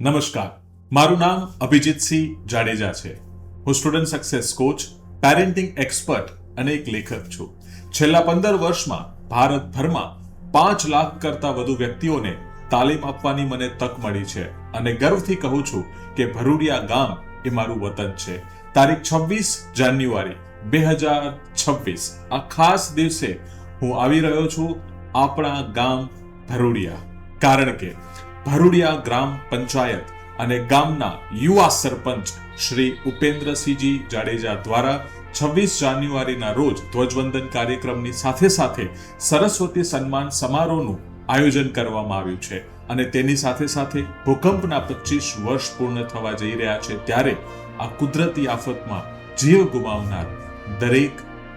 નમસ્કાર, મારું નામ અભિજીતસિંહ જાડેજા છે. હું student success coach, parenting expert અને એક લેખક છું. છેલ્લા 15 વર્ષમાં ભારતભરમાં 5 લાખ કરતા વધુ વ્યક્તિઓને તાલીમ આપવાની મને તક મળી છે અને ગર્વથી કહું છું કે ભરૂડિયા ગામ એ મારું વતન છે. તારીખ 26 જાન્યુઆરી 2026 આ ખાસ દિવસે હું આવી રહ્યો છું આપણા ગામ ભરૂડિયા, કારણ કે ભરૂડિયા ગ્રામ પંચાયત અને ગામના યુવા સરપંચ શ્રી ઉપેન્દ્રસિંહજી જાડેજા દ્વારા 26 જાન્યુઆરીના રોજ ધ્વજવંદન કાર્યક્રમની સાથે સાથે સરસ્વતી સન્માન સમારોહનું આયોજન કરવામાં આવ્યું છે અને તેની સાથે સાથે ભૂકંપના 25 વર્ષ પૂર્ણ થવા જઈ રહ્યા છે ત્યારે આ કુદરતી આફતમાં જીવ ગુમાવનાર દરેક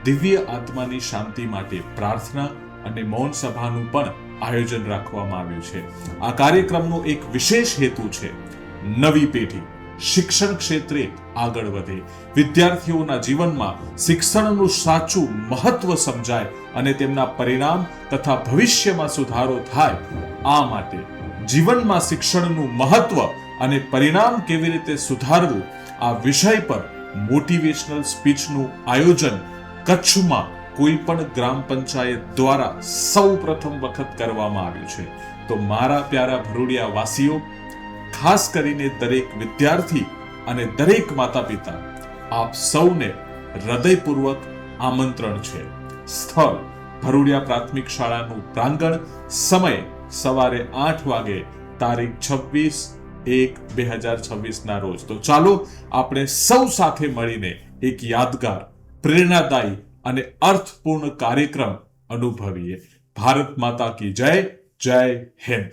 દિવ્ય આત્માની શાંતિ માટે પ્રાર્થના અને મૌન સભાનું પણ આયોજન રાખવામાં આવ્યું છે. આ કાર્યક્રમનો એક વિશેષ હેતુ છે નવી પેઢી શિક્ષણ ક્ષેત્રે આગળ વધે, વિદ્યાર્થીઓના જીવનમાં શિક્ષણનું સાચું મહત્વ સમજાય અને તેમના પરિણામ તથા ભવિષ્યમાં સુધારો થાય. આ માટે જીવનમાં શિક્ષણનું મહત્વ અને પરિણામ કેવી રીતે સુધારવું આ વિષય પર મોટિવેશનલ સ્પીચનું આયોજન કચ્છમાં કોઈ પણ ગ્રામ પંચાયત દ્વારા સૌ પ્રથમ વખત કરવામાં આવ્યું છે. તો મારા પ્યારા ભરૂડિયા વાસીઓ, ખાસ કરીને દરેક વિદ્યાર્થી અને દરેક માતા પિતા, આપ સૌને હૃદયપૂર્વક આમંત્રણ છે. સ્થળ ભરૂડિયા પ્રાથમિક શાળાનું પ્રાંગણ, સમય સવારે 8 વાગે, તારીખ 26/1/2026 ના રોજ. તો ચાલો આપણે સૌ સાથે મળીને એક યાદગાર, પ્રેરણાદાયી અને અર્થપૂર્ણ કાર્યક્રમ અનુભવીએ. ભારત માતા કી જય. જય હિન્દ.